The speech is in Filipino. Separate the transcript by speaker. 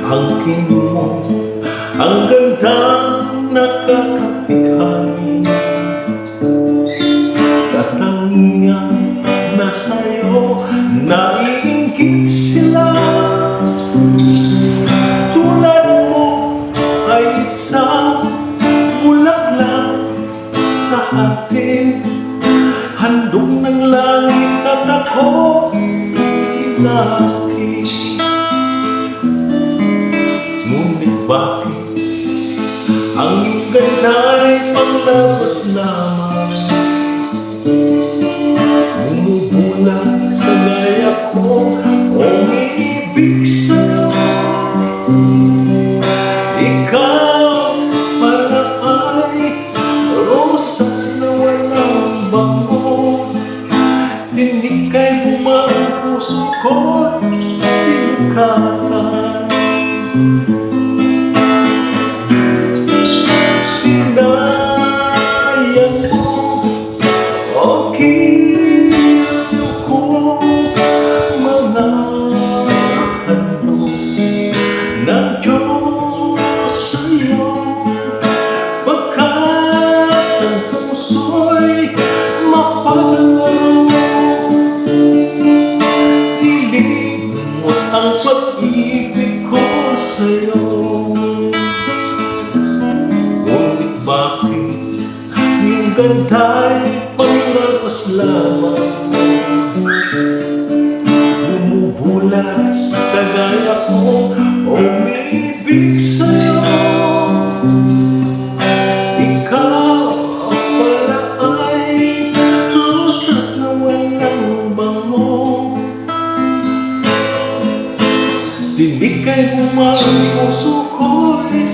Speaker 1: Angkin mo, ang gandang nakakapighani, katangian na sa'yo naiingit sila. Tulad mo ay isang bulaklak sa atin, handog ng langit at ako ilaki. Ngunit bakit ang iyong ganda'y panglabas lamang, bumubulag sa gaya ko, umiibig sa'yo. Ikaw para ay rosas na walang bango, tinig kay bumang puso ko'y sinukatan. Sinayang mo o kilo ko mga handog ng Diyos sa'yo, pagkat ang puso'y mapagalaw. Nilimot ang pag-ibig ko sa'yo. Bakit yung ganda'y panglabas lamang, bumubulag sa gaya ko, umiibig sa'yo. Ikaw pala ay rosas na walang bango, tinig kay bumang puso ko'y